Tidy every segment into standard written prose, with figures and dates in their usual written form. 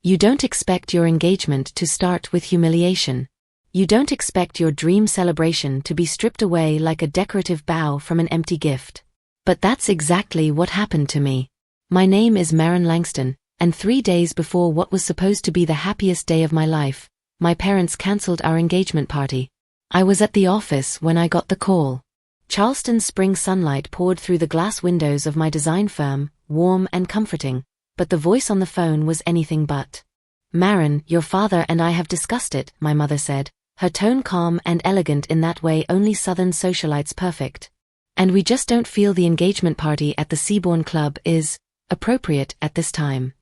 You don't expect your engagement to start with humiliation. You don't expect your dream celebration to be stripped away like a decorative bow from an empty gift. But that's exactly what happened to me. My name is Marin Langston, and 3 days before what was supposed to be the happiest day of my life, my parents cancelled our engagement party. I was at the office when I got the call. Charleston's spring sunlight poured through the glass windows of my design firm, warm and comforting, but the voice on the phone was anything but. "Marin, your father and I have discussed it," my mother said, her tone calm and elegant in that way only Southern socialites perfect. "And we just don't feel the engagement party at the Seabourn Club is appropriate at this time."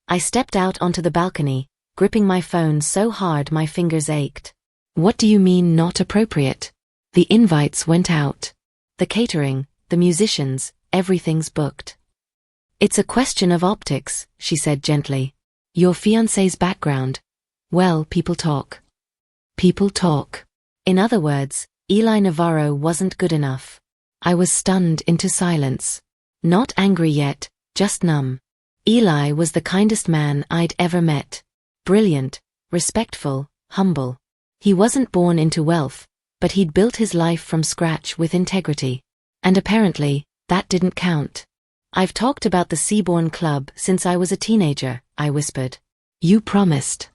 I stepped out onto the balcony, gripping my phone so hard my fingers ached. "What do you mean not appropriate? The invites went out. The catering, the musicians, everything's booked." "It's a question of optics," she said gently. "Your fiancé's background. Well, people talk. People talk." In other words, Eli Navarro wasn't good enough. I was stunned into silence. Not angry yet, just numb. Eli was the kindest man I'd ever met. Brilliant, respectful, humble. He wasn't born into wealth, but he'd built his life from scratch with integrity. And apparently, that didn't count. "I've talked about the Seabourn Club since I was a teenager," I whispered. "You promised."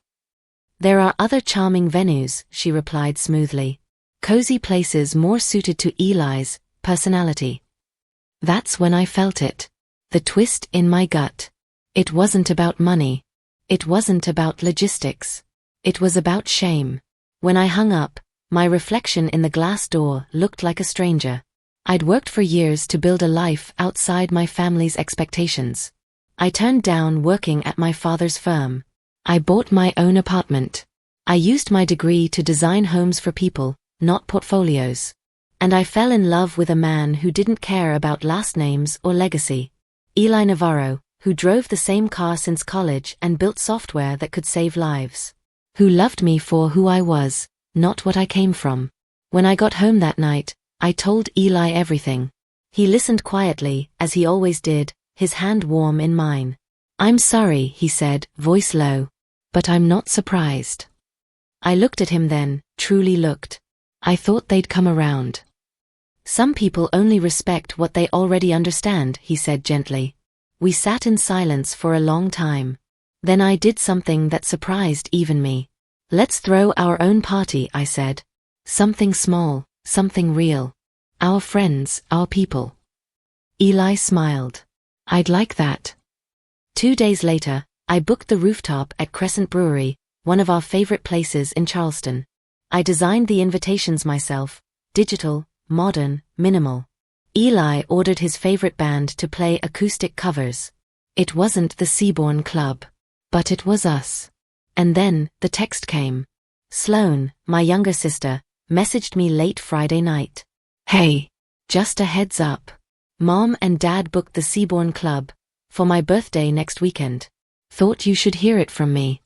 "There are other charming venues," she replied smoothly. "Cozy places more suited to Eli's personality." That's when I felt it. The twist in my gut. It wasn't about money. It wasn't about logistics. It was about shame. When I hung up, my reflection in the glass door looked like a stranger. I'd worked for years to build a life outside my family's expectations. I turned down working at my father's firm. I bought my own apartment. I used my degree to design homes for people, not portfolios. And I fell in love with a man who didn't care about last names or legacy. Eli Navarro, who drove the same car since college and built software that could save lives. Who loved me for who I was, not what I came from. When I got home that night, I told Eli everything. He listened quietly, as he always did, his hand warm in mine. "I'm sorry," he said, voice low. "But I'm not surprised." I looked at him then, truly looked. I thought they'd come around. "Some people only respect what they already understand," he said gently. We sat in silence for a long time. Then I did something that surprised even me. "Let's throw our own party," I said. "Something small, something real. Our friends, our people." Eli smiled. "I'd like that." 2 days later, I booked the rooftop at Crescent Brewery, one of our favorite places in Charleston. I designed the invitations myself, digital, modern, minimal. Eli ordered his favorite band to play acoustic covers. It wasn't the Seabourn Club. But it was us. And then, the text came. Sloane, my younger sister, messaged me late Friday night. "Hey, just a heads up. Mom and Dad booked the Seabourn Club for my birthday next weekend. Thought you should hear it from me."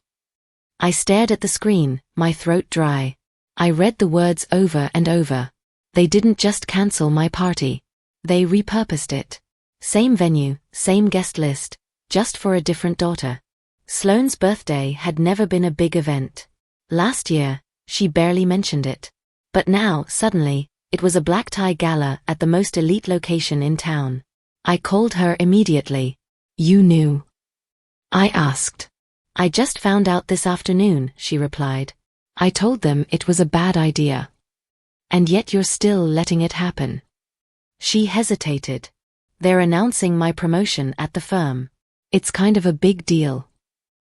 I stared at the screen, my throat dry. I read the words over and over. They didn't just cancel my party. They repurposed it. Same venue, same guest list, just for a different daughter. Sloane's birthday had never been a big event. Last year, she barely mentioned it. But now, suddenly, it was a black tie gala at the most elite location in town. I called her immediately. "You knew?" I asked. "I just found out this afternoon," she replied. "I told them it was a bad idea. And yet you're still letting it happen." She hesitated. "They're announcing my promotion at the firm. It's kind of a big deal."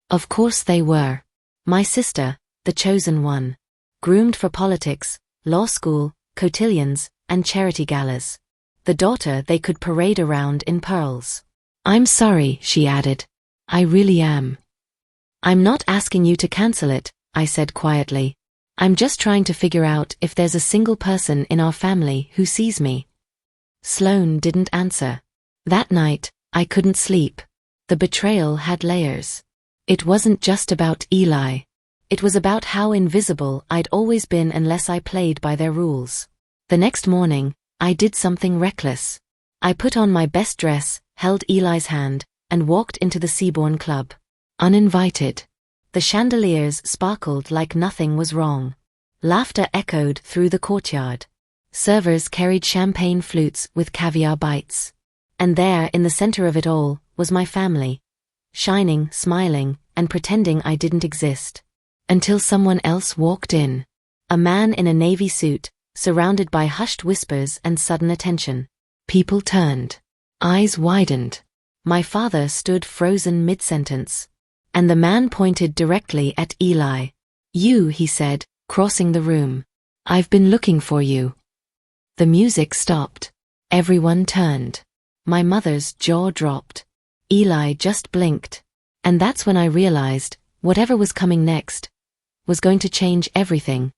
Of course they were. My sister, the chosen one. Groomed for politics, law school, cotillions, and charity galas. The daughter they could parade around in pearls. "I'm sorry," she added. "I really am." "I'm not asking you to cancel it," I said quietly. "I'm just trying to figure out if there's a single person in our family who sees me." Sloane didn't answer. That night, I couldn't sleep. The betrayal had layers. It wasn't just about Eli. It was about how invisible I'd always been unless I played by their rules. The next morning, I did something reckless. I put on my best dress, held Eli's hand, and walked into the Seabourn Club. Uninvited. The chandeliers sparkled like nothing was wrong. Laughter echoed through the courtyard. Servers carried champagne flutes with caviar bites. And there, in the center of it all, was my family. Shining, smiling, and pretending I didn't exist. Until someone else walked in. A man in a navy suit, surrounded by hushed whispers and sudden attention. People turned. Eyes widened. My father stood frozen mid-sentence. And the man pointed directly at Eli. "You," he said, crossing the room. "I've been looking for you." The music stopped. Everyone turned. My mother's jaw dropped. Eli just blinked. And that's when I realized, whatever was coming next, was going to change everything.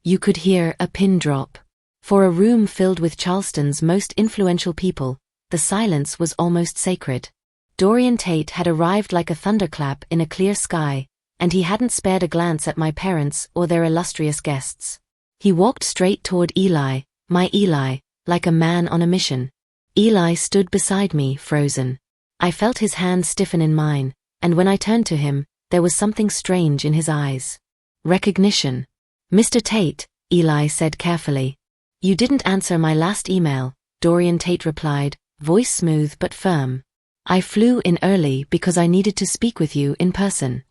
You could hear a pin drop. For a room filled with Charleston's most influential people, the silence was almost sacred. Dorian Tate had arrived like a thunderclap in a clear sky, and he hadn't spared a glance at my parents or their illustrious guests. He walked straight toward Eli, my Eli, like a man on a mission. Eli stood beside me, frozen. I felt his hand stiffen in mine, and when I turned to him, there was something strange in his eyes. Recognition. "Mr. Tate," Eli said carefully. "You didn't answer my last email," Dorian Tate replied, voice smooth but firm. "I flew in early because I needed to speak with you in person."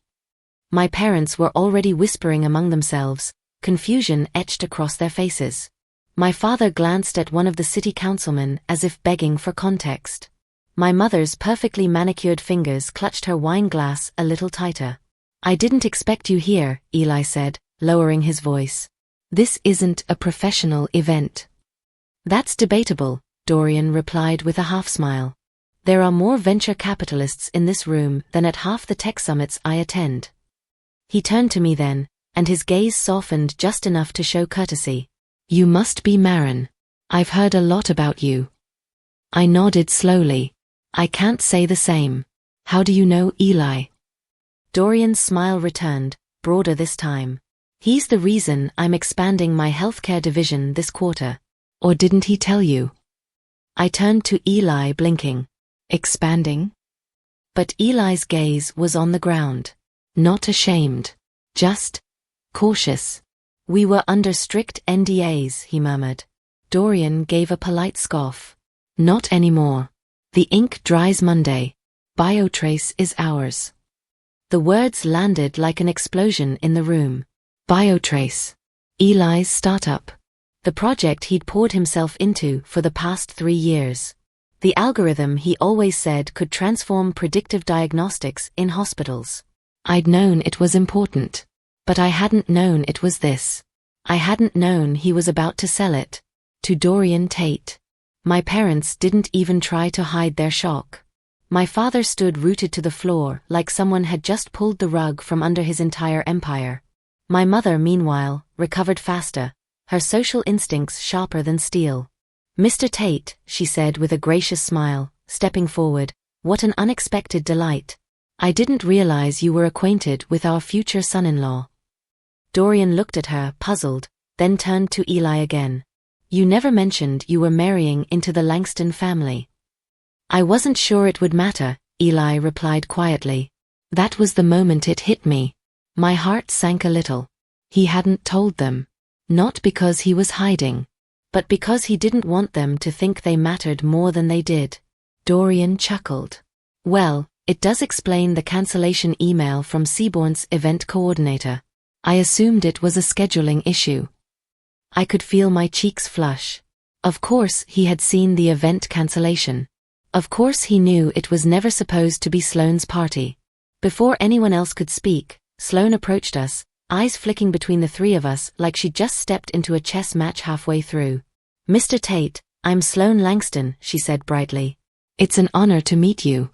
My parents were already whispering among themselves, confusion etched across their faces. My father glanced at one of the city councilmen as if begging for context. My mother's perfectly manicured fingers clutched her wine glass a little tighter. "I didn't expect you here," Eli said, lowering his voice. "This isn't a professional event." "That's debatable," Dorian replied with a half-smile. "There are more venture capitalists in this room than at half the tech summits I attend." He turned to me then, and his gaze softened just enough to show courtesy. "You must be Marin. I've heard a lot about you." I nodded slowly. "I can't say the same. How do you know Eli?" Dorian's smile returned, broader this time. "He's the reason I'm expanding my healthcare division this quarter." "Or didn't he tell you?" I turned to Eli, blinking. "Expanding?" But Eli's gaze was on the ground. Not ashamed. Just cautious. "We were under strict NDAs," he murmured. Dorian gave a polite scoff. "Not anymore. The ink dries Monday. Biotrace is ours." The words landed like an explosion in the room. Biotrace. Eli's startup. The project he'd poured himself into for the past 3 years. The algorithm he always said could transform predictive diagnostics in hospitals. I'd known it was important. But I hadn't known it was this. I hadn't known he was about to sell it. To Dorian Tate. My parents didn't even try to hide their shock. My father stood rooted to the floor like someone had just pulled the rug from under his entire empire. My mother, meanwhile, recovered faster, her social instincts sharper than steel. "Mr. Tate," she said with a gracious smile, stepping forward, "what an unexpected delight. I didn't realize you were acquainted with our future son-in-law." Dorian looked at her, puzzled, then turned to Eli again. "You never mentioned you were marrying into the Langston family." "I wasn't sure it would matter," Eli replied quietly. That was the moment it hit me. My heart sank a little. He hadn't told them. Not because he was hiding, but because he didn't want them to think they mattered more than they did. Dorian chuckled. "Well, it does explain the cancellation email from Seaborn's event coordinator. I assumed it was a scheduling issue." I could feel my cheeks flush. Of course he had seen the event cancellation. Of course he knew it was never supposed to be Sloane's party. Before anyone else could speak, Sloane approached us, eyes flicking between the three of us like she'd just stepped into a chess match halfway through. "Mr. Tate, I'm Sloane Langston," she said brightly. "It's an honor to meet you."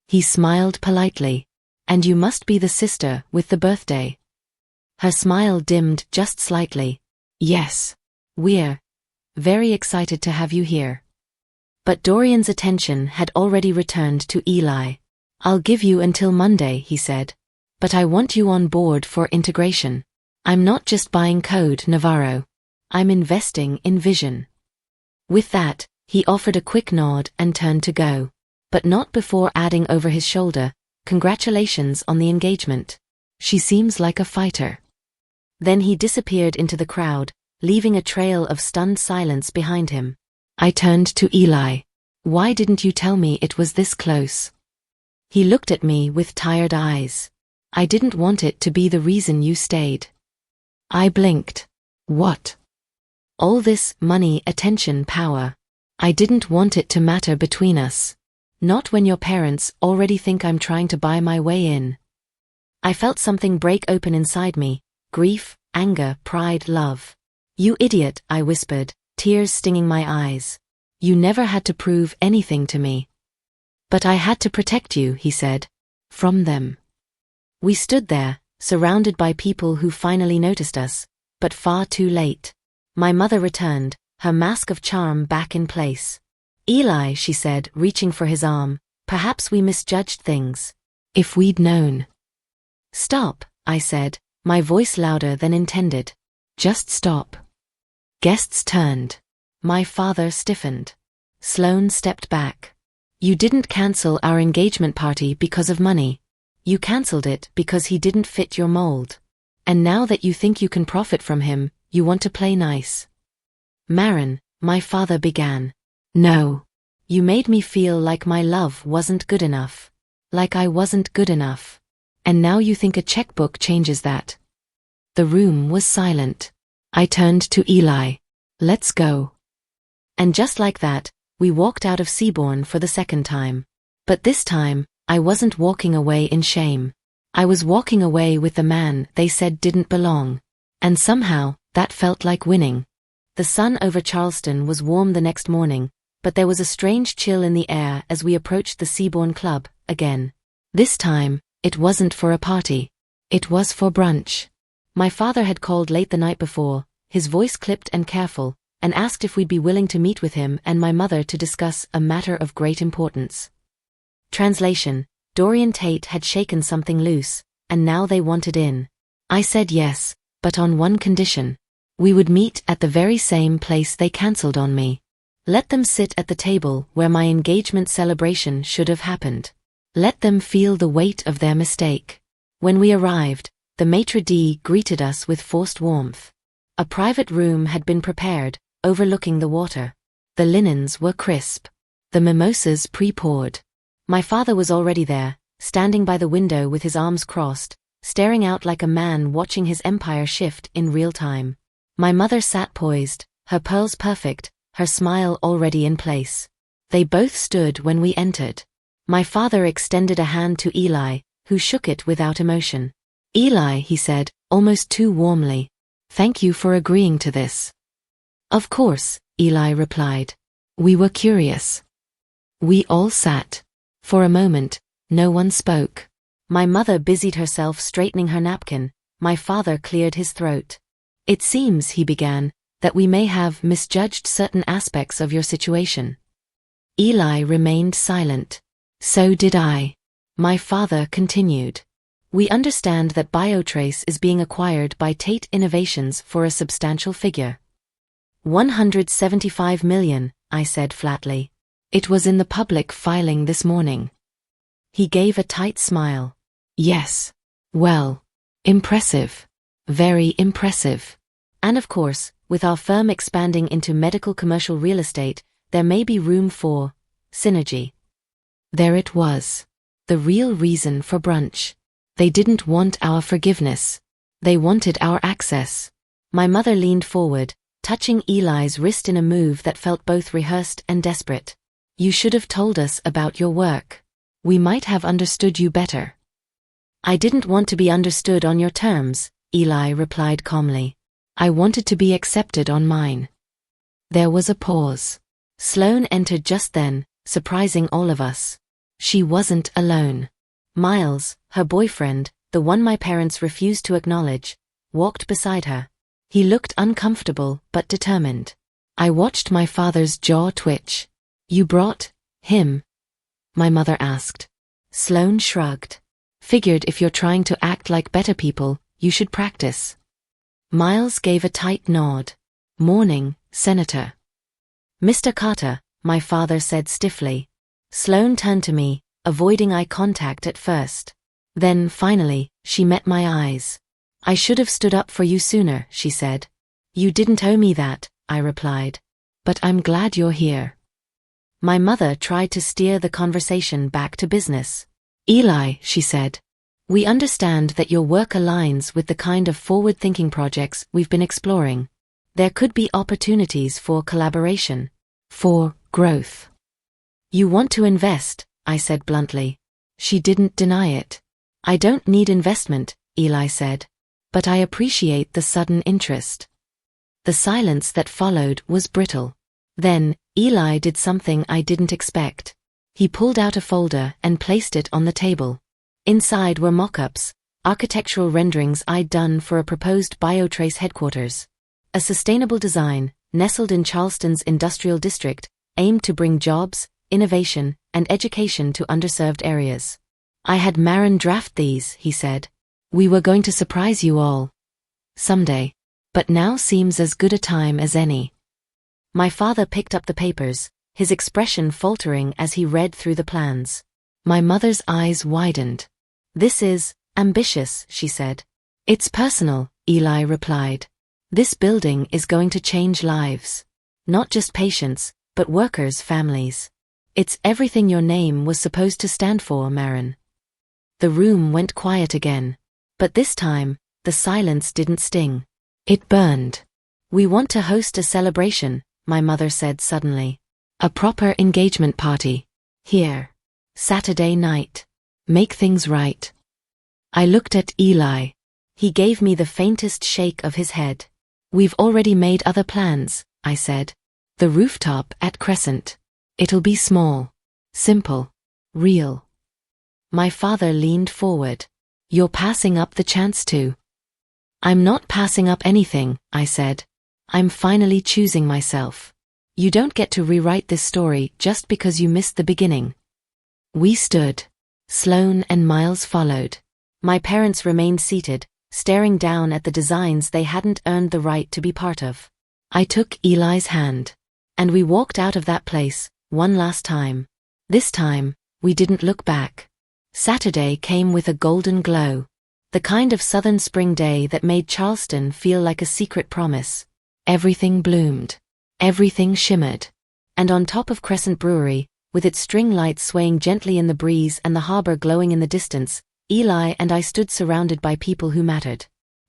He smiled politely. "And you must be the sister with the birthday." Her smile dimmed just slightly. "Yes. We're very excited to have you here." But Dorian's attention had already returned to Eli. "I'll give you until Monday," he said. "But I want you on board for integration. I'm not just buying code, Navarro. I'm investing in vision." With that, he offered a quick nod and turned to go. But not before adding over his shoulder, Congratulations on the engagement. She seems like a fighter." Then he disappeared into the crowd, leaving a trail of stunned silence behind him. I turned to Eli. "Why didn't you tell me it was this close?" He looked at me with tired eyes. "I didn't want it to be the reason you stayed." I blinked. "What?" "All this money, attention, power. I didn't want it to matter between us. Not when your parents already think I'm trying to buy my way in." I felt something break open inside me. Grief, anger, pride, love. "You idiot," I whispered, tears stinging my eyes. "You never had to prove anything to me." "But I had to protect you," he said. "From them." We stood there, surrounded by people who finally noticed us, but far too late. My mother returned, her mask of charm back in place. "Eli," she said, reaching for his arm, "perhaps we misjudged things. If we'd known." "Stop," I said, my voice louder than intended. "Just stop." Guests turned. My father stiffened. Sloane stepped back. "You didn't cancel our engagement party because of money. You canceled it because he didn't fit your mold. And now that you think you can profit from him, you want to play nice." "Marin," my father began. "No. You made me feel like my love wasn't good enough. Like I wasn't good enough. And now you think a checkbook changes that." The room was silent. I turned to Eli. "Let's go." And just like that, we walked out of Seabourn for the second time. But this time, I wasn't walking away in shame. I was walking away with the man they said didn't belong. And somehow, that felt like winning. The sun over Charleston was warm the next morning, but there was a strange chill in the air as we approached the Seabourn Club, again. This time, it wasn't for a party. It was for brunch. My father had called late the night before, his voice clipped and careful, and asked if we'd be willing to meet with him and my mother to discuss a matter of great importance. Translation: Dorian Tate had shaken something loose, and now they wanted in. I said yes, but on one condition. We would meet at the very same place they cancelled on me. Let them sit at the table where my engagement celebration should have happened. Let them feel the weight of their mistake. When we arrived, the maitre d' greeted us with forced warmth. A private room had been prepared, overlooking the water. The linens were crisp. The mimosas pre-poured. My father was already there, standing by the window with his arms crossed, staring out like a man watching his empire shift in real time. My mother sat poised, her pearls perfect, her smile already in place. They both stood when we entered. My father extended a hand to Eli, who shook it without emotion. "Eli," he said, almost too warmly. "Thank you for agreeing to this." "Of course," Eli replied. "We were curious." We all sat. For a moment, no one spoke. My mother busied herself straightening her napkin, my father cleared his throat. "It seems," he began, "that we may have misjudged certain aspects of your situation." Eli remained silent. "So did I." My father continued. "We understand that Biotrace is being acquired by Tate Innovations for a substantial figure." $175 million, I said flatly. "It was in the public filing this morning." He gave a tight smile. "Yes. Well, impressive. Very impressive. And of course, with our firm expanding into medical commercial real estate, there may be room for synergy." There it was. The real reason for brunch. They didn't want our forgiveness. They wanted our access. My mother leaned forward, touching Eli's wrist in a move that felt both rehearsed and desperate. "You should have told us about your work. We might have understood you better." "I didn't want to be understood on your terms," Eli replied calmly. "I wanted to be accepted on mine." There was a pause. Sloane entered just then, surprising all of us. She wasn't alone. Miles, her boyfriend, the one my parents refused to acknowledge, walked beside her. He looked uncomfortable but determined. I watched my father's jaw twitch. "You brought him?" my mother asked. Sloane shrugged. "Figured if you're trying to act like better people, you should practice." Miles gave a tight nod. "Morning, Senator." "Mr. Carter," my father said stiffly. Sloane turned to me, avoiding eye contact at first. Then, finally, she met my eyes. "I should have stood up for you sooner," she said. "You didn't owe me that," I replied. "But I'm glad you're here." My mother tried to steer the conversation back to business. "Eli," she said, "we understand that your work aligns with the kind of forward-thinking projects we've been exploring. There could be opportunities for collaboration, for growth." "You want to invest," I said bluntly. She didn't deny it. "I don't need investment," Eli said. "But I appreciate the sudden interest." The silence that followed was brittle. Then, Eli did something I didn't expect. He pulled out a folder and placed it on the table. Inside were mock-ups, architectural renderings I'd done for a proposed biotrace headquarters. A sustainable design, nestled in Charleston's industrial district, aimed to bring jobs, innovation, and education to underserved areas. "I had Marin draft these," he said. "We were going to surprise you all. Someday. But now seems as good a time as any." My father picked up the papers, his expression faltering as he read through the plans. My mother's eyes widened. "This is ambitious," she said. "It's personal," Eli replied. "This building is going to change lives. Not just patients, but workers' families. It's everything your name was supposed to stand for, Marin." The room went quiet again. But this time, the silence didn't sting. It burned. "We want to host a celebration," my mother said suddenly. "A proper engagement party. Here. Saturday night. Make things right." I looked at Eli. He gave me the faintest shake of his head. "We've already made other plans," I said. "The rooftop at Crescent. It'll be small. Simple. Real." My father leaned forward. "You're passing up the chance to." "I'm not passing up anything," I said. "I'm finally choosing myself. You don't get to rewrite this story just because you missed the beginning." We stood. Sloane and Miles followed. My parents remained seated, staring down at the designs they hadn't earned the right to be part of. I took Eli's hand. And we walked out of that place, one last time. This time, we didn't look back. Saturday came with a golden glow. The kind of southern spring day that made Charleston feel like a secret promise. Everything bloomed. Everything shimmered. And on top of Crescent Brewery, with its string lights swaying gently in the breeze and the harbor glowing in the distance, Eli and I stood surrounded by people who mattered.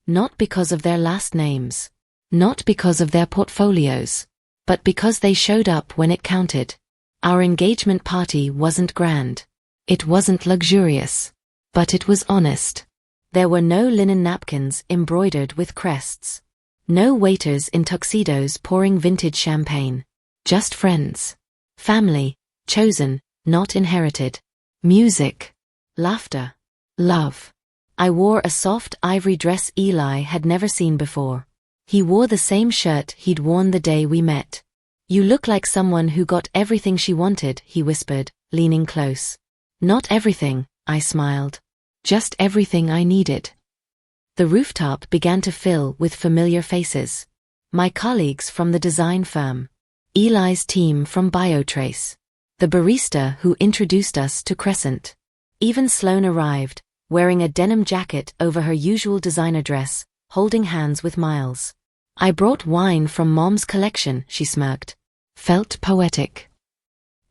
Not because of their last names. Not because of their portfolios. But because they showed up when it counted. Our engagement party wasn't grand. It wasn't luxurious. But it was honest. There were no linen napkins embroidered with crests. No waiters in tuxedos pouring vintage champagne. Just friends. Family. Chosen, not inherited. Music. Laughter. Love. I wore a soft ivory dress Eli had never seen before. He wore the same shirt he'd worn the day we met. "You look like someone who got everything she wanted," he whispered, leaning close. "Not everything," I smiled. "Just everything I needed." The rooftop began to fill with familiar faces. My colleagues from the design firm. Eli's team from Biotrace. The barista who introduced us to Crescent. Even Sloane arrived, wearing a denim jacket over her usual designer dress, holding hands with Miles. "I brought wine from Mom's collection," she smirked. Felt poetic.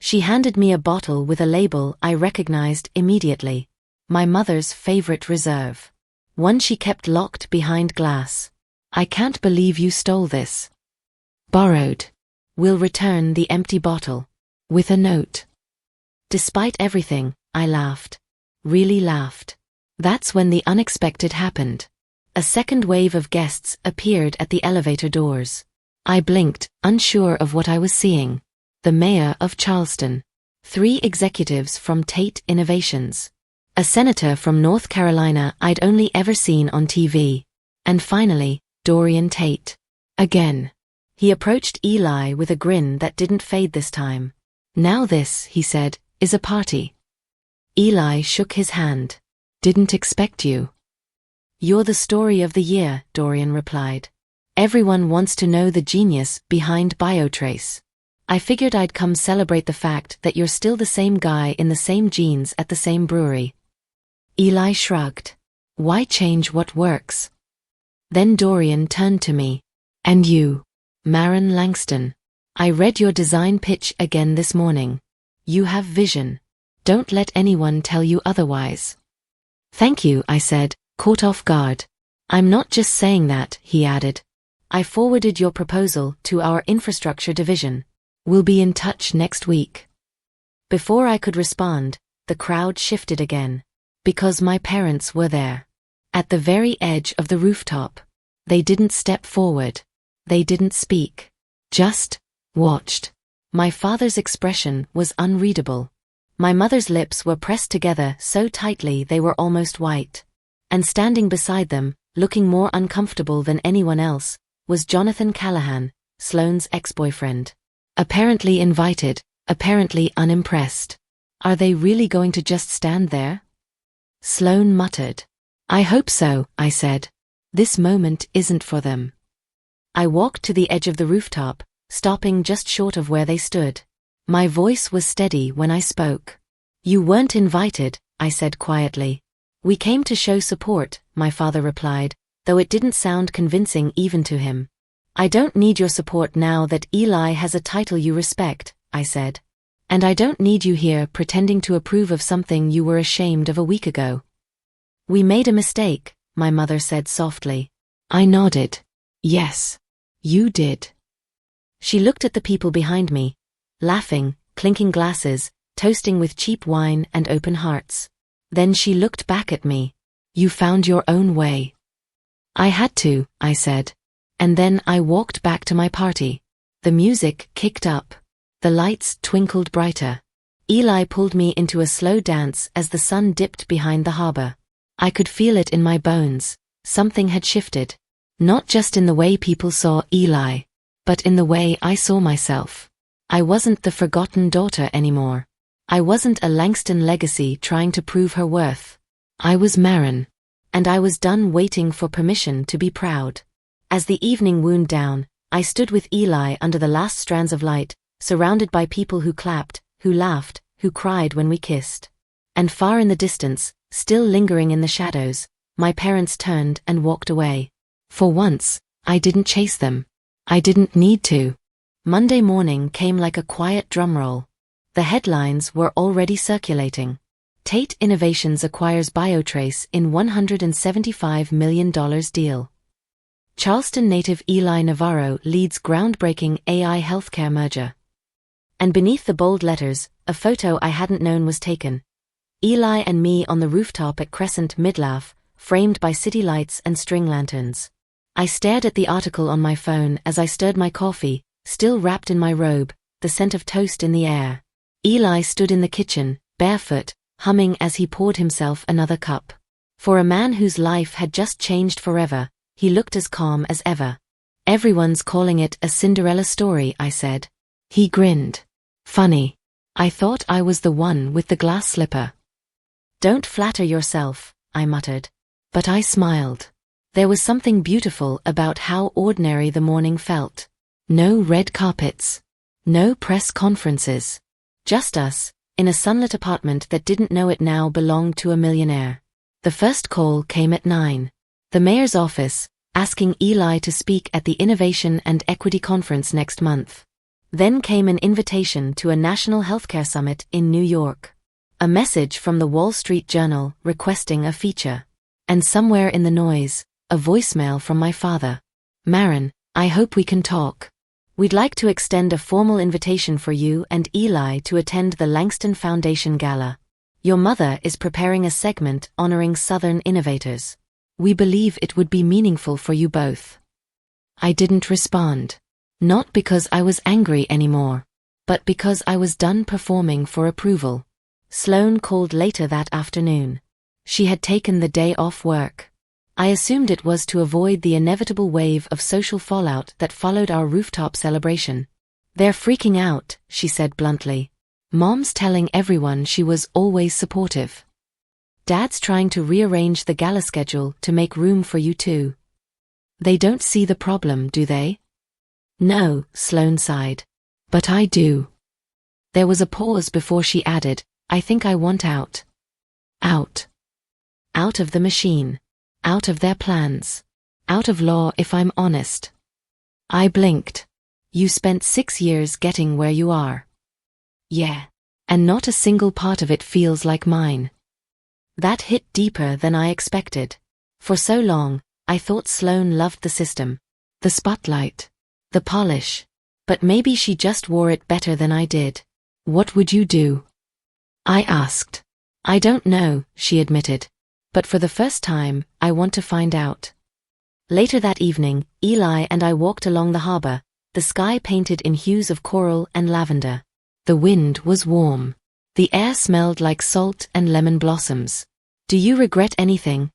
She handed me a bottle with a label I recognized immediately. My mother's favorite reserve. One she kept locked behind glass. "I can't believe you stole this." "Borrowed. We'll return the empty bottle." With a note. Despite everything, I laughed. Really laughed. That's when the unexpected happened. A second wave of guests appeared at the elevator doors. I blinked, unsure of what I was seeing. The mayor of Charleston. 3 executives from Tate Innovations. A senator from North Carolina I'd only ever seen on TV. And finally, Dorian Tate. Again. He approached Eli with a grin that didn't fade this time. "Now this," he said, "is a party." Eli shook his hand. "Didn't expect you." "You're the story of the year," Dorian replied. "Everyone wants to know the genius behind Biotrace." I figured I'd come celebrate the fact that you're still the same guy in the same jeans at the same brewery. Eli shrugged. Why change what works? Then Dorian turned to me. And you, Marin Langston. I read your design pitch again this morning. You have vision. Don't let anyone tell you otherwise. Thank you, I said, caught off guard. I'm not just saying that, he added. I forwarded your proposal to our infrastructure division. We'll be in touch next week. Before I could respond, the crowd shifted again. Because my parents were there. At the very edge of the rooftop. They didn't step forward. They didn't speak. Just watched. My father's expression was unreadable. My mother's lips were pressed together so tightly they were almost white. And standing beside them, looking more uncomfortable than anyone else, was Jonathan Callahan, Sloane's ex-boyfriend. Apparently invited, apparently unimpressed. Are they really going to just stand there? Sloane muttered. I hope so, I said. This moment isn't for them. I walked to the edge of the rooftop, stopping just short of where they stood. My voice was steady when I spoke. You weren't invited, I said quietly. We came to show support, my father replied, though it didn't sound convincing even to him. I don't need your support now that Eli has a title you respect, I said. And I don't need you here pretending to approve of something you were ashamed of a week ago. We made a mistake, my mother said softly. I nodded. Yes. You did. She looked at the people behind me, laughing, clinking glasses, toasting with cheap wine and open hearts. Then she looked back at me. You found your own way. I had to, I said. And then I walked back to my party. The music kicked up. The lights twinkled brighter. Eli pulled me into a slow dance as the sun dipped behind the harbor. I could feel it in my bones. Something had shifted. Not just in the way people saw Eli, but in the way I saw myself. I wasn't the forgotten daughter anymore. I wasn't a Langston legacy trying to prove her worth. I was Marin. And I was done waiting for permission to be proud. As the evening wound down, I stood with Eli under the last strands of light, surrounded by people who clapped, who laughed, who cried when we kissed. And far in the distance, still lingering in the shadows, my parents turned and walked away. For once, I didn't chase them. I didn't need to. Monday morning came like a quiet drumroll. The headlines were already circulating. Tate Innovations acquires Biotrace in $175 million deal. Charleston native Eli Navarro leads groundbreaking AI healthcare merger. And beneath the bold letters, a photo I hadn't known was taken. Eli and me on the rooftop at Crescent Midlaff, framed by city lights and string lanterns. I stared at the article on my phone as I stirred my coffee, still wrapped in my robe, the scent of toast in the air. Eli stood in the kitchen, barefoot, humming as he poured himself another cup. For a man whose life had just changed forever, he looked as calm as ever. Everyone's calling it a Cinderella story, I said. He grinned. Funny. I thought I was the one with the glass slipper. Don't flatter yourself, I muttered. But I smiled. There was something beautiful about how ordinary the morning felt. No red carpets. No press conferences. Just us, in a sunlit apartment that didn't know it now belonged to a millionaire. The first call came at 9. The mayor's office, asking Eli to speak at the Innovation and Equity Conference next month. Then came an invitation to a national healthcare summit in New York. A message from the Wall Street Journal requesting a feature. And somewhere in the noise, a voicemail from my father. Marin, I hope we can talk. We'd like to extend a formal invitation for you and Eli to attend the Langston Foundation Gala. Your mother is preparing a segment honoring Southern innovators. We believe it would be meaningful for you both. I didn't respond. Not because I was angry anymore, but because I was done performing for approval. Sloane called later that afternoon. She had taken the day off work. I assumed it was to avoid the inevitable wave of social fallout that followed our rooftop celebration. They're freaking out, she said bluntly. Mom's telling everyone she was always supportive. Dad's trying to rearrange the gala schedule to make room for you too. They don't see the problem, do they? No, Sloane sighed. But I do. There was a pause before she added, I think I want out. Out. Out of the machine. Out of their plans. Out of law if I'm honest. I blinked. You spent 6 years getting where you are. Yeah. And not a single part of it feels like mine. That hit deeper than I expected. For so long, I thought Sloane loved the system. The spotlight. The polish. But maybe she just wore it better than I did. What would you do? I asked. I don't know, she admitted. But for the first time, I want to find out. Later that evening, Eli and I walked along the harbor, the sky painted in hues of coral and lavender. The wind was warm. The air smelled like salt and lemon blossoms. Do you regret anything?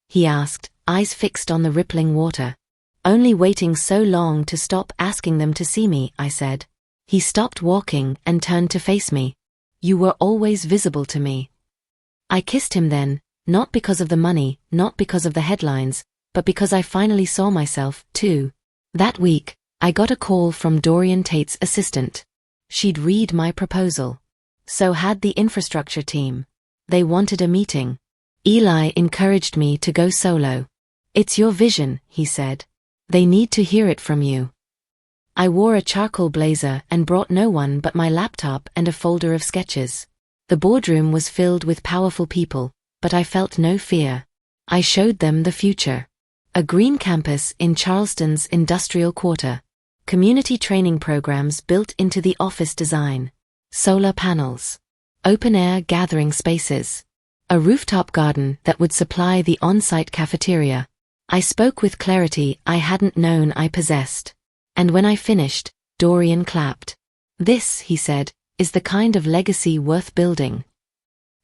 He asked, eyes fixed on the rippling water. Only waiting so long to stop asking them to see me, I said. He stopped walking and turned to face me. You were always visible to me. I kissed him then, not because of the money, not because of the headlines, but because I finally saw myself, too. That week, I got a call from Dorian Tate's assistant. She'd read my proposal. So had the infrastructure team. They wanted a meeting. Eli encouraged me to go solo. It's your vision, he said. They need to hear it from you. I wore a charcoal blazer and brought no one but my laptop and a folder of sketches. The boardroom was filled with powerful people, but I felt no fear. I showed them the future. A green campus in Charleston's industrial quarter. Community training programs built into the office design. Solar panels. Open-air gathering spaces. A rooftop garden that would supply the on-site cafeteria. I spoke with clarity I hadn't known I possessed. And when I finished, Dorian clapped. This, he said, is the kind of legacy worth building.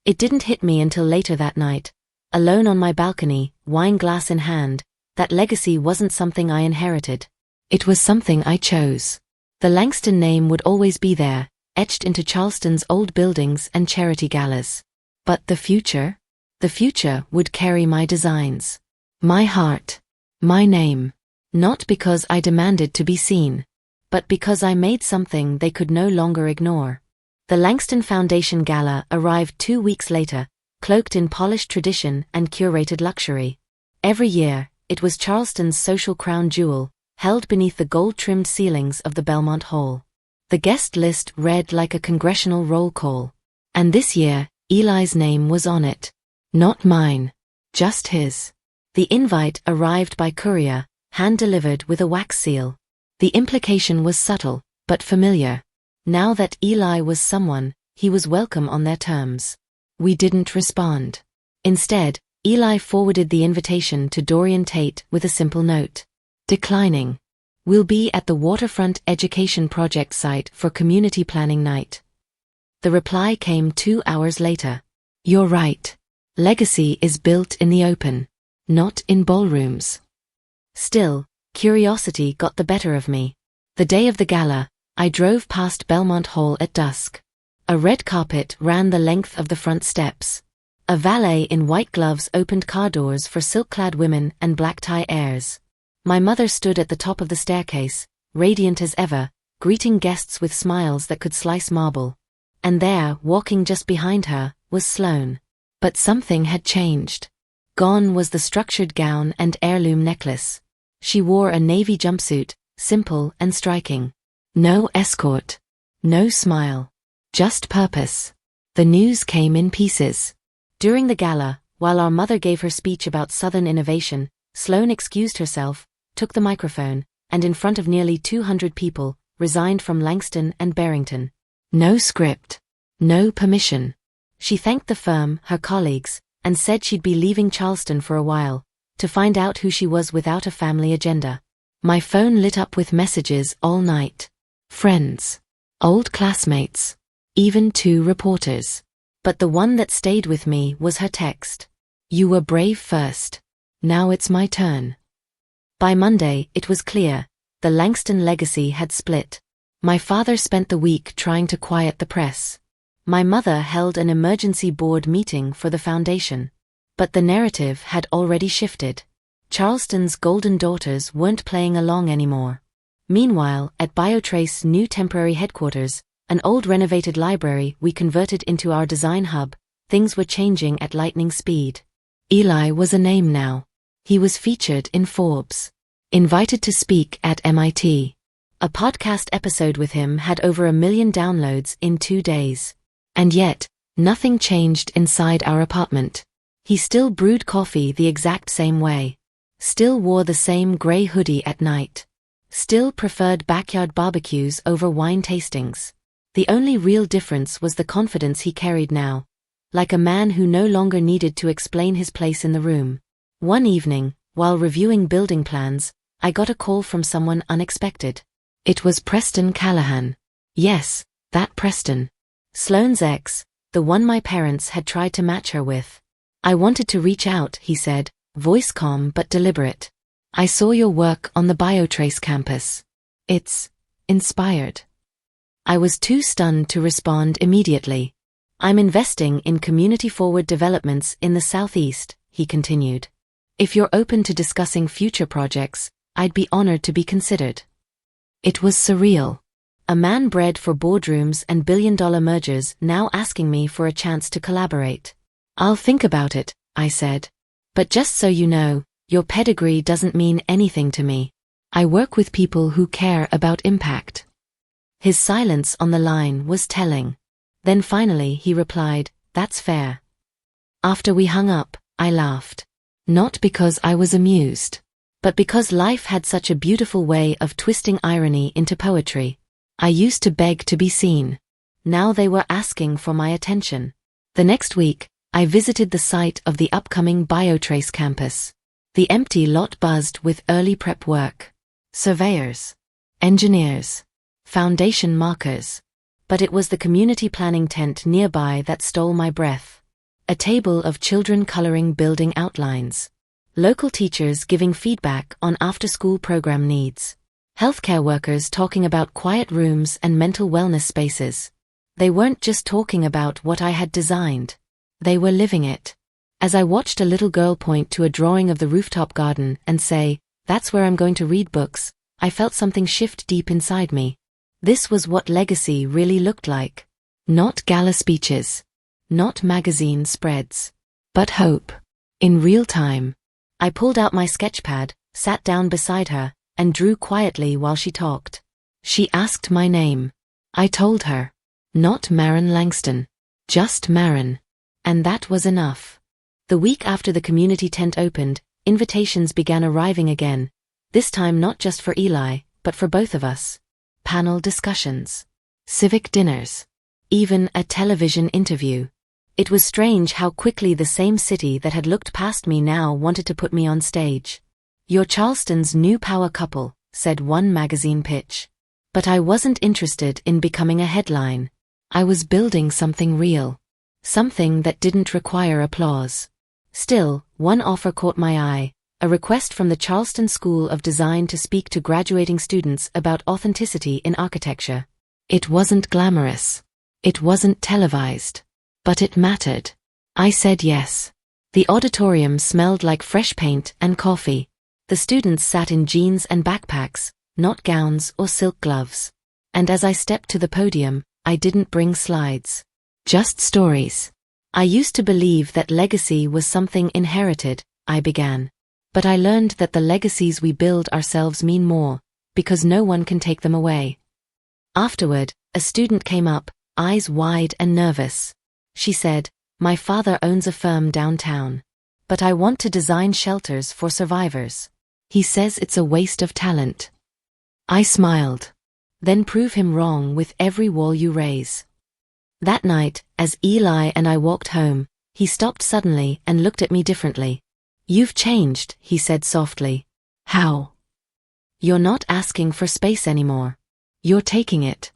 It didn't hit me until later that night. Alone on my balcony, wine glass in hand, that legacy wasn't something I inherited. It was something I chose. The Langston name would always be there, etched into Charleston's old buildings and charity galas. But the future? The future would carry my designs. My heart. My name. Not because I demanded to be seen, but because I made something they could no longer ignore. The Langston Foundation Gala arrived 2 weeks later, cloaked in polished tradition and curated luxury. Every year, it was Charleston's social crown jewel, held beneath the gold-trimmed ceilings of the Belmont Hall. The guest list read like a congressional roll call. And this year, Eli's name was on it. Not mine. Just his. The invite arrived by courier, hand-delivered with a wax seal. The implication was subtle, but familiar. Now that Eli was someone, he was welcome on their terms. We didn't respond. Instead, Eli forwarded the invitation to Dorian Tate with a simple note. Declining. We'll be at the Waterfront Education Project site for Community Planning Night. The reply came 2 hours later. You're right. Legacy is built in the open, not in ballrooms. Still, curiosity got the better of me. The day of the gala, I drove past Belmont Hall at dusk. A red carpet ran the length of the front steps. A valet in white gloves opened car doors for silk-clad women and black-tie heirs. My mother stood at the top of the staircase, radiant as ever, greeting guests with smiles that could slice marble. And there, walking just behind her, was Sloane. But something had changed. Gone was the structured gown and heirloom necklace. She wore a navy jumpsuit, simple and striking. No escort. No smile. Just purpose. The news came in pieces. During the gala, while our mother gave her speech about Southern innovation, Sloane excused herself, took the microphone, and in front of nearly 200 people, resigned from Langston and Barrington. No script. No permission. She thanked the firm, her colleagues, and said she'd be leaving Charleston for a while, to find out who she was without a family agenda. My phone lit up with messages all night. Friends. Old classmates. Even 2 reporters. But the one that stayed with me was her text. You were brave first. Now it's my turn. By Monday, it was clear. The Langston legacy had split. My father spent the week trying to quiet the press. My mother held an emergency board meeting for the foundation. But the narrative had already shifted. Charleston's golden daughters weren't playing along anymore. Meanwhile, at Biotrace's new temporary headquarters, an old renovated library we converted into our design hub, things were changing at lightning speed. Eli was a name now. He was featured in Forbes. Invited to speak at MIT. A podcast episode with him had over 1 million downloads in 2 days. And yet, nothing changed inside our apartment. He still brewed coffee the exact same way. Still wore the same gray hoodie at night. Still preferred backyard barbecues over wine tastings. The only real difference was the confidence he carried now, like a man who no longer needed to explain his place in the room. One evening, while reviewing building plans, I got a call from someone unexpected. It was Preston Callahan. Yes, that Preston. Sloane's ex, the one my parents had tried to match her with. I wanted to reach out, he said, voice calm but deliberate. I saw your work on the Biotrace campus. It's inspired. I was too stunned to respond immediately. I'm investing in community-forward developments in the Southeast, he continued. If you're open to discussing future projects, I'd be honored to be considered. It was surreal. A man bred for boardrooms and billion-dollar mergers now asking me for a chance to collaborate. I'll think about it, I said. But just so you know, your pedigree doesn't mean anything to me. I work with people who care about impact. His silence on the line was telling. Then finally he replied, that's fair. After we hung up, I laughed. Not because I was amused, but because life had such a beautiful way of twisting irony into poetry. I used to beg to be seen. Now they were asking for my attention. The next week, I visited the site of the upcoming Biotrace campus. The empty lot buzzed with early prep work. Surveyors. Engineers. Foundation markers. But it was the community planning tent nearby that stole my breath. A table of children coloring building outlines. Local teachers giving feedback on after-school program needs. Healthcare workers talking about quiet rooms and mental wellness spaces. They weren't just talking about what I had designed. They were living it. As I watched a little girl point to a drawing of the rooftop garden and say, that's where I'm going to read books, I felt something shift deep inside me. This was what legacy really looked like. Not gala speeches. Not magazine spreads. But hope. In real time. I pulled out my sketchpad, sat down beside her, and drew quietly while she talked. She asked my name. I told her. Not Marin Langston. Just Marin. And that was enough. The week after the community tent opened, invitations began arriving again, this time not just for Eli, but for both of us. Panel discussions. Civic dinners. Even a television interview. It was strange how quickly the same city that had looked past me now wanted to put me on stage. You're Charleston's new power couple, said one magazine pitch. But I wasn't interested in becoming a headline. I was building something real. Something that didn't require applause. Still, one offer caught my eye, a request from the Charleston School of Design to speak to graduating students about authenticity in architecture. It wasn't glamorous. It wasn't televised. But it mattered. I said yes. The auditorium smelled like fresh paint and coffee. The students sat in jeans and backpacks, not gowns or silk gloves. And as I stepped to the podium, I didn't bring slides. Just stories. I used to believe that legacy was something inherited, I began. But I learned that the legacies we build ourselves mean more, because no one can take them away. Afterward, a student came up, eyes wide and nervous. She said, my father owns a firm downtown. But I want to design shelters for survivors. He says it's a waste of talent. I smiled. Then prove him wrong with every wall you raise. That night, as Eli and I walked home, he stopped suddenly and looked at me differently. You've changed, he said softly. How? You're not asking for space anymore. You're taking it.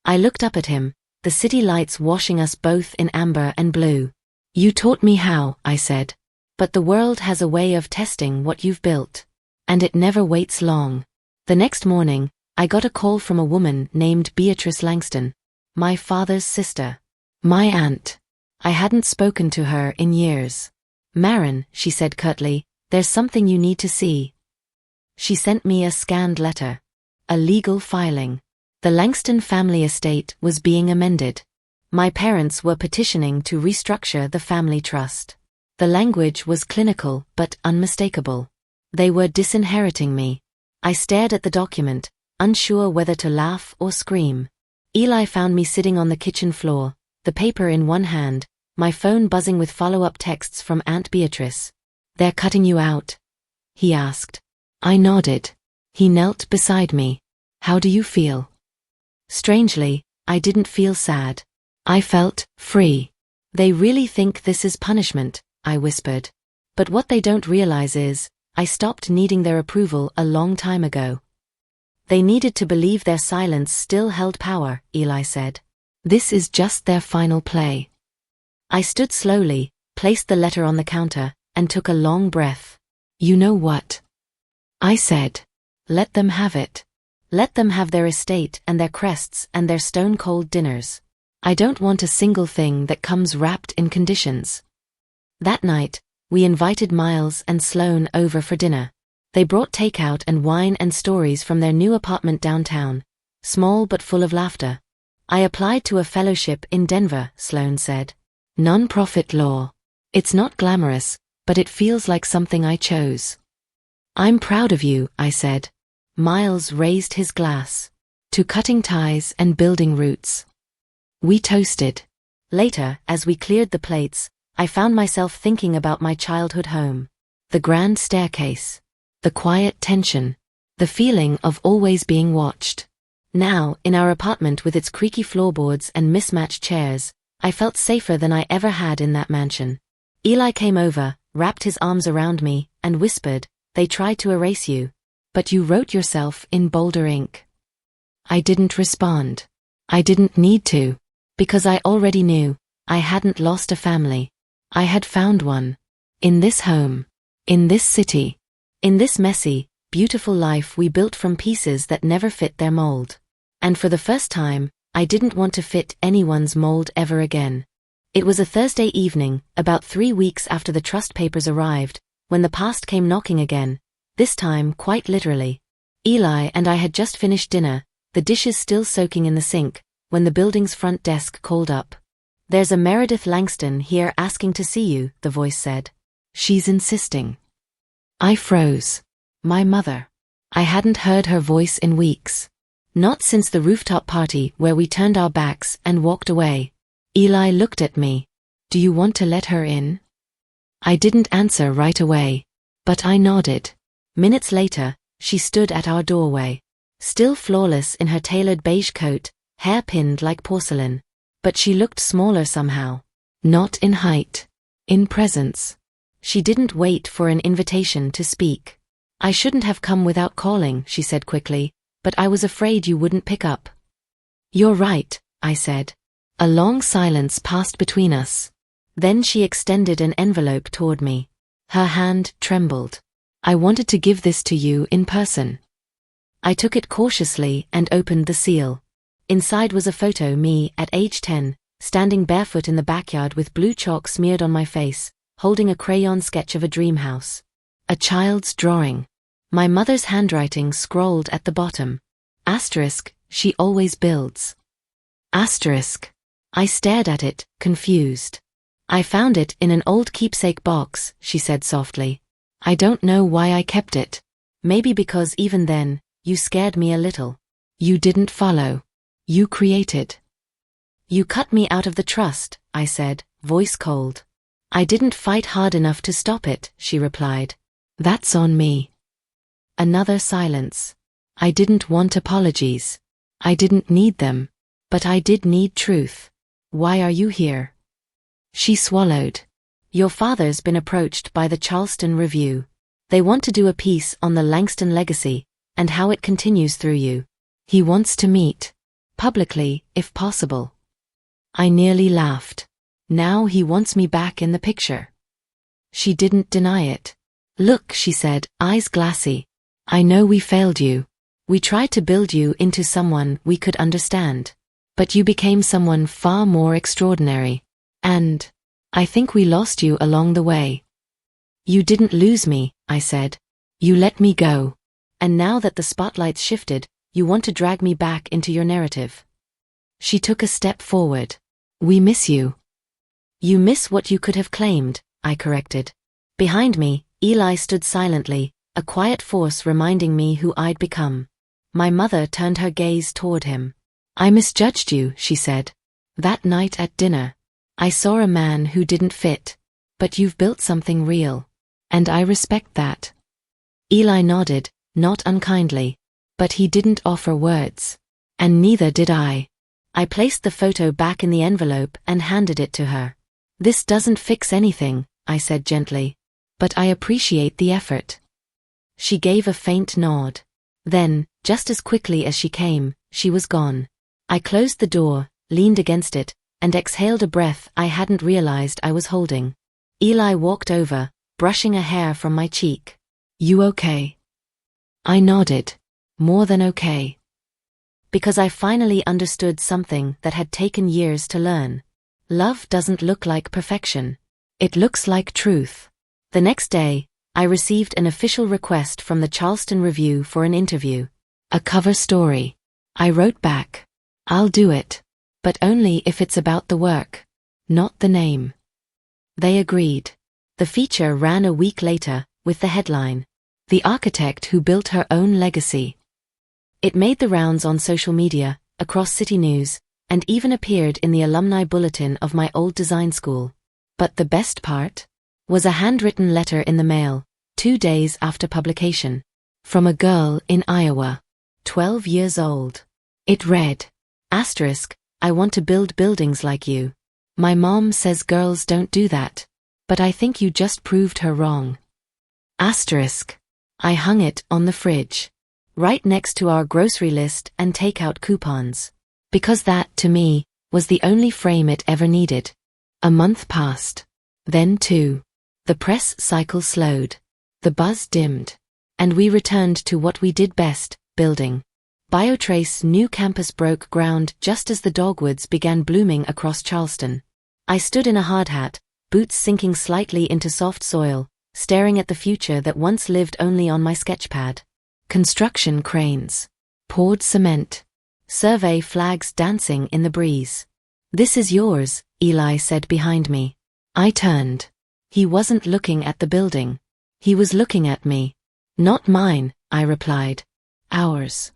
I looked up at him, the city lights washing us both in amber and blue. You taught me how, I said. But the world has a way of testing what you've built. And it never waits long. The next morning, I got a call from a woman named Beatrice Langston. My father's sister. My aunt. I hadn't spoken to her in years. Marin, she said curtly, there's something you need to see. She sent me a scanned letter. A legal filing. The Langston family estate was being amended. My parents were petitioning to restructure the family trust. The language was clinical but unmistakable. They were disinheriting me. I stared at the document, unsure whether to laugh or scream. Eli found me sitting on the kitchen floor, the paper in one hand, my phone buzzing with follow-up texts from Aunt Beatrice. "They're cutting you out?" he asked. I nodded. He knelt beside me. "How do you feel?" Strangely, I didn't feel sad. I felt free. "They really think this is punishment," I whispered. "But what they don't realize is, I stopped needing their approval a long time ago." "They needed to believe their silence still held power," Eli said. "This is just their final play." I stood slowly, placed the letter on the counter, and took a long breath. "You know what?" I said. "Let them have it. Let them have their estate and their crests and their stone-cold dinners. I don't want a single thing that comes wrapped in conditions." That night, we invited Miles and Sloane over for dinner. They brought takeout and wine and stories from their new apartment downtown, small but full of laughter. "I applied to a fellowship in Denver," Sloane said. "Non-profit law. It's not glamorous, but it feels like something I chose." "I'm proud of you," I said. Miles raised his glass. "To cutting ties and building roots." We toasted. Later, as we cleared the plates, I found myself thinking about my childhood home. The grand staircase. The quiet tension. The feeling of always being watched. Now, in our apartment with its creaky floorboards and mismatched chairs, I felt safer than I ever had in that mansion. Eli came over, wrapped his arms around me, and whispered, "They tried to erase you. But you wrote yourself in bolder ink." I didn't respond. I didn't need to. Because I already knew, I hadn't lost a family. I had found one. In this home. In this city. In this messy, beautiful life we built from pieces that never fit their mold. And for the first time, I didn't want to fit anyone's mold ever again. It was a Thursday evening, about 3 weeks after the trust papers arrived, when the past came knocking again, this time quite literally. Eli and I had just finished dinner, the dishes still soaking in the sink, when the building's front desk called up. "There's a Meredith Langston here asking to see you," the voice said. "She's insisting." I froze. My mother. I hadn't heard her voice in weeks. Not since the rooftop party where we turned our backs and walked away. Eli looked at me. "Do you want to let her in?" I didn't answer right away, but I nodded. Minutes later, she stood at our doorway. Still flawless in her tailored beige coat, hair pinned like porcelain. But she looked smaller somehow. Not in height. In presence. She didn't wait for an invitation to speak. "I shouldn't have come without calling," she said quickly, "but I was afraid you wouldn't pick up." "You're right," I said. A long silence passed between us. Then she extended an envelope toward me. Her hand trembled. "I wanted to give this to you in person." I took it cautiously and opened the seal. Inside was a photo me at age 10, standing barefoot in the backyard with blue chalk smeared on my face, holding a crayon sketch of a dream house. A child's drawing. My mother's handwriting scrolled at the bottom. Asterisk, "She always builds." Asterisk. I stared at it, confused. "I found it in an old keepsake box," she said softly. "I don't know why I kept it. Maybe because even then, you scared me a little. You didn't follow. You created." "You cut me out of the trust," I said, voice cold. "I didn't fight hard enough to stop it," she replied. "That's on me." Another silence. I didn't want apologies. I didn't need them. But I did need truth. "Why are you here?" She swallowed. "Your father's been approached by the Charleston Review. They want to do a piece on the Langston legacy, and how it continues through you. He wants to meet. Publicly, if possible." I nearly laughed. Now he wants me back in the picture. She didn't deny it. "Look," she said, eyes glassy. "I know we failed you. We tried to build you into someone we could understand. But you became someone far more extraordinary. And I think we lost you along the way." "You didn't lose me," I said. "You let me go. And now that the spotlight's shifted, You want to drag me back into your narrative. She took a step forward. We miss you. You miss what you could have claimed, I corrected. Behind me, Eli stood silently, a quiet force reminding me who I'd become. My mother turned her gaze toward him. I misjudged you, she said. That night at dinner. I saw a man who didn't fit. But you've built something real. And I respect that. Eli nodded, not unkindly. But he didn't offer words. And neither did I. I placed the photo back in the envelope and handed it to her. This doesn't fix anything, I said gently. But I appreciate the effort. She gave a faint nod. Then, just as quickly as she came, she was gone. I closed the door, leaned against it, and exhaled a breath I hadn't realized I was holding. Eli walked over, brushing a hair from my cheek. You okay? I nodded. More than okay. Because I finally understood something that had taken years to learn. Love doesn't look like perfection. It looks like truth. The next day, I received an official request from the Charleston Review for an interview. A cover story. I wrote back. I'll do it. But only if it's about the work. Not the name. They agreed. The feature ran a week later, with the headline, The Architect Who Built Her Own Legacy. It made the rounds on social media, across city news, and even appeared in the alumni bulletin of my old design school. But the best part? Was a handwritten letter in the mail, 2 days after publication. From a girl in Iowa. 12 years old. It read, I want to build buildings like you. My mom says girls don't do that. But I think you just proved her wrong. I hung it on the fridge. Right next to our grocery list and takeout coupons. Because that, to me, was the only frame it ever needed. A month passed. Then 2. The press cycle slowed. The buzz dimmed. And we returned to what we did best, building. BioTrace's new campus broke ground just as the dogwoods began blooming across Charleston. I stood in a hard hat, boots sinking slightly into soft soil, staring at the future that once lived only on my sketchpad. Construction cranes. Poured cement. Survey flags dancing in the breeze. This is yours, Eli said behind me. I turned. He wasn't looking at the building. He was looking at me. Not mine, I replied. Ours.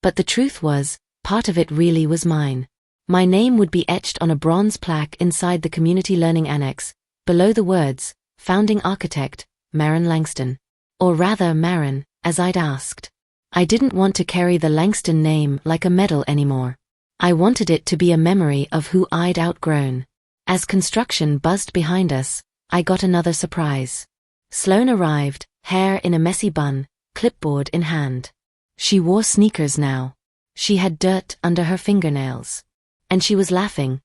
But the truth was, part of it really was mine. My name would be etched on a bronze plaque inside the Community Learning Annex, below the words, Founding Architect, Marin Langston. Or rather Marin, as I'd asked. I didn't want to carry the Langston name like a medal anymore. I wanted it to be a memory of who I'd outgrown. As construction buzzed behind us, I got another surprise. Sloane arrived, hair in a messy bun, clipboard in hand. She wore sneakers now. She had dirt under her fingernails. And she was laughing.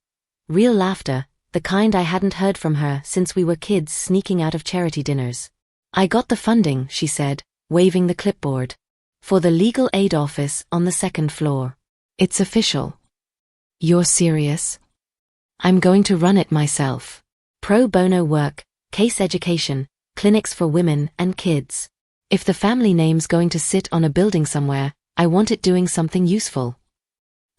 Real laughter, the kind I hadn't heard from her since we were kids sneaking out of charity dinners. I got the funding, she said, waving the clipboard. For the legal aid office on the 2nd floor. It's official. You're serious? I'm going to run it myself. Pro bono work, case education, clinics for women and kids. If the family name's going to sit on a building somewhere, I want it doing something useful.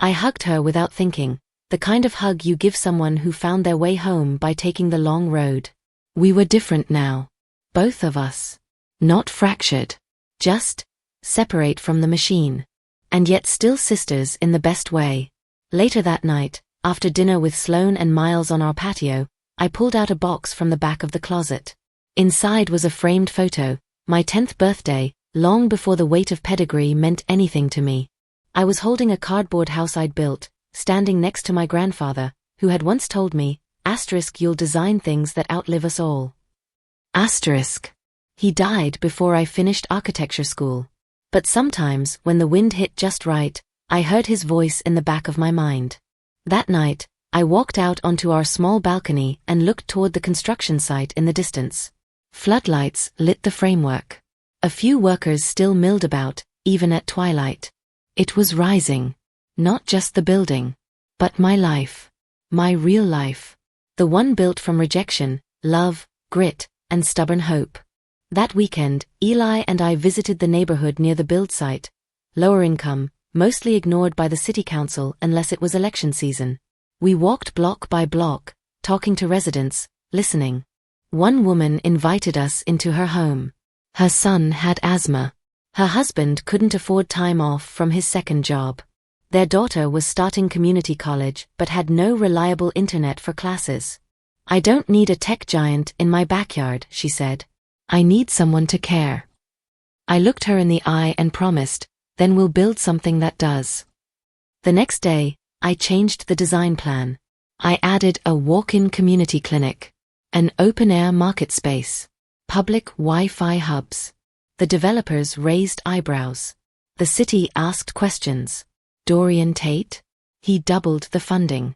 I hugged her without thinking, the kind of hug you give someone who found their way home by taking the long road. We were different now. Both of us. Not fractured. Just separate from the machine. And yet still sisters in the best way. Later that night, after dinner with Sloane and Miles on our patio, I pulled out a box from the back of the closet. Inside was a framed photo, my 10th birthday, long before the weight of pedigree meant anything to me. I was holding a cardboard house I'd built, standing next to my grandfather, who had once told me, you'll design things that outlive us all. He died before I finished architecture school. But sometimes, when the wind hit just right, I heard his voice in the back of my mind. That night, I walked out onto our small balcony and looked toward the construction site in the distance. Floodlights lit the framework. A few workers still milled about, even at twilight. It was rising. Not just the building. But my life. My real life. The one built from rejection, love, grit, and stubborn hope. That weekend, Eli and I visited the neighborhood near the build site. Lower income, mostly ignored by the city council unless it was election season. We walked block by block, talking to residents, listening. One woman invited us into her home. Her son had asthma. Her husband couldn't afford time off from his second job. Their daughter was starting community college but had no reliable internet for classes. "I don't need a tech giant in my backyard," she said. "I need someone to care." I looked her in the eye and promised, "Then we'll build something that does." The next day, I changed the design plan. I added a walk-in community clinic, an open-air market space, public Wi-Fi hubs. The developers raised eyebrows. The city asked questions. Dorian Tate? He doubled the funding.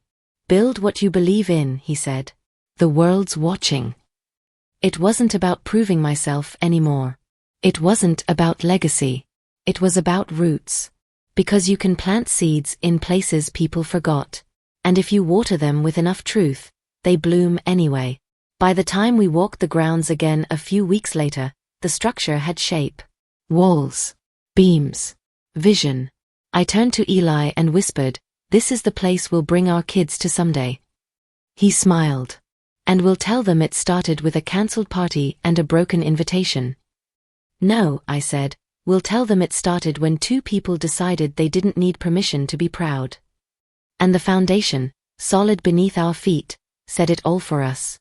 "Build what you believe in," he said. "The world's watching." It wasn't about proving myself anymore. It wasn't about legacy. It was about roots. Because you can plant seeds in places people forgot. And if you water them with enough truth, they bloom anyway. By the time we walked the grounds again a few weeks later, the structure had shape. Walls. Beams. Vision. I turned to Eli and whispered, "This is the place we'll bring our kids to someday." He smiled. "And we'll tell them it started with a cancelled party and a broken invitation." "No," I said, "we'll tell them it started when two people decided they didn't need permission to be proud." And the foundation, solid beneath our feet, said it all for us.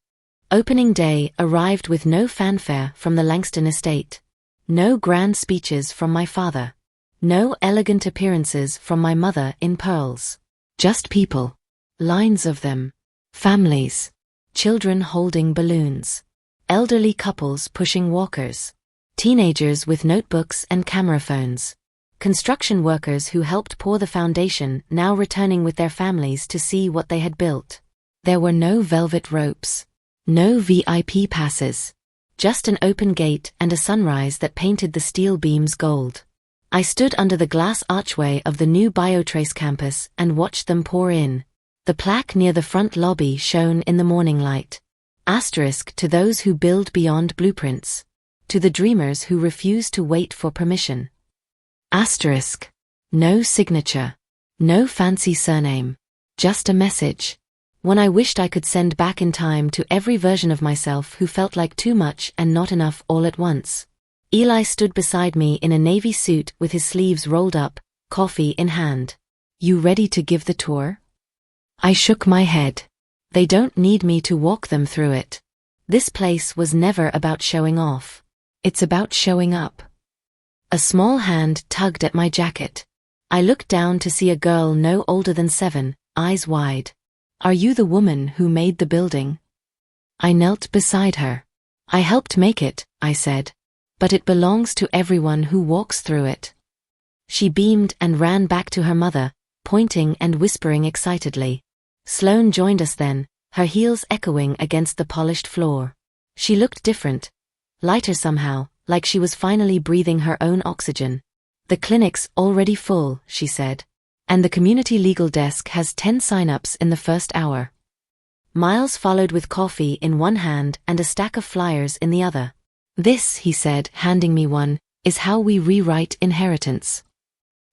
Opening day arrived with no fanfare from the Langston estate. No grand speeches from my father. No elegant appearances from my mother in pearls. Just people. Lines of them. Families. Children holding balloons. Elderly couples pushing walkers. Teenagers with notebooks and camera phones. Construction workers who helped pour the foundation now returning with their families to see what they had built. There were no velvet ropes. No VIP passes. Just an open gate and a sunrise that painted the steel beams gold. I stood under the glass archway of the new Biotrace campus and watched them pour in. The plaque near the front lobby shone in the morning light. Asterisk to those who build beyond blueprints. To the dreamers who refuse to wait for permission. Asterisk. No signature. No fancy surname. Just a message. One I wished I could send back in time to every version of myself who felt like too much and not enough all at once. Eli stood beside me in a navy suit with his sleeves rolled up, coffee in hand. "You ready to give the tour?" I shook my head. They don't need me to walk them through it. This place was never about showing off. It's about showing up. A small hand tugged at my jacket. I looked down to see a girl no older than 7, eyes wide. "Are you the woman who made the building?" I knelt beside her. "I helped make it," I said. "But it belongs to everyone who walks through it." She beamed and ran back to her mother, pointing and whispering excitedly. Sloane joined us then, her heels echoing against the polished floor. She looked different. Lighter somehow, like she was finally breathing her own oxygen. "The clinic's already full," she said. "And the community legal desk has 10 sign-ups in the first hour." Miles followed with coffee in one hand and a stack of flyers in the other. "This," he said, handing me one, "is how we rewrite inheritance."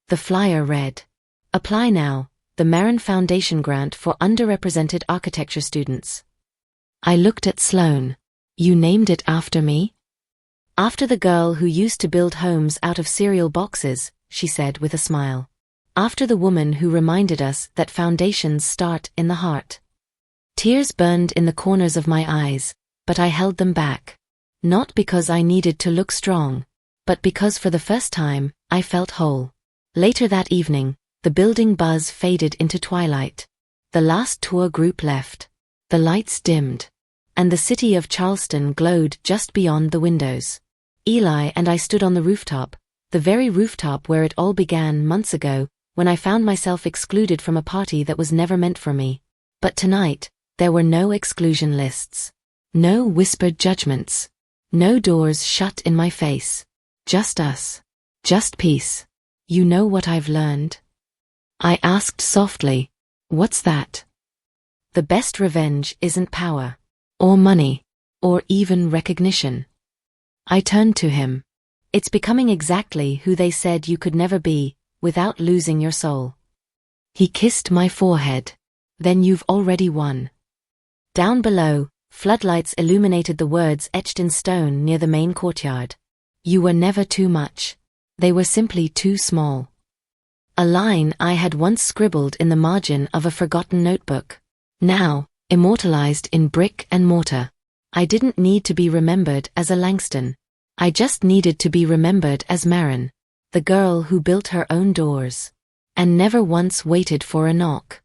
The flyer read, "Apply now, the Marin Foundation grant for underrepresented architecture students." I looked at Sloane. "You named it after me?" "After the girl who used to build homes out of cereal boxes," she said with a smile. "After the woman who reminded us that foundations start in the heart." Tears burned in the corners of my eyes, but I held them back. Not because I needed to look strong, but because for the first time, I felt whole. Later that evening, the building buzz faded into twilight. The last tour group left. The lights dimmed. And the city of Charleston glowed just beyond the windows. Eli and I stood on the rooftop, the very rooftop where it all began months ago, when I found myself excluded from a party that was never meant for me. But tonight, there were no exclusion lists. No whispered judgments. No doors shut in my face. Just us. Just peace. "You know what I've learned?" I asked softly. "What's that?" "The best revenge isn't power. Or money. Or even recognition." I turned to him. "It's becoming exactly who they said you could never be, without losing your soul. He kissed my forehead. Then you've already won. Down below, floodlights illuminated the words etched in stone near the main courtyard. You were never too much. They were simply too small. A line I had once scribbled in the margin of a forgotten notebook. Now, immortalized in brick and mortar. I didn't need to be remembered as a Langston. I just needed to be remembered as Marin, the girl who built her own doors and never once waited for a knock.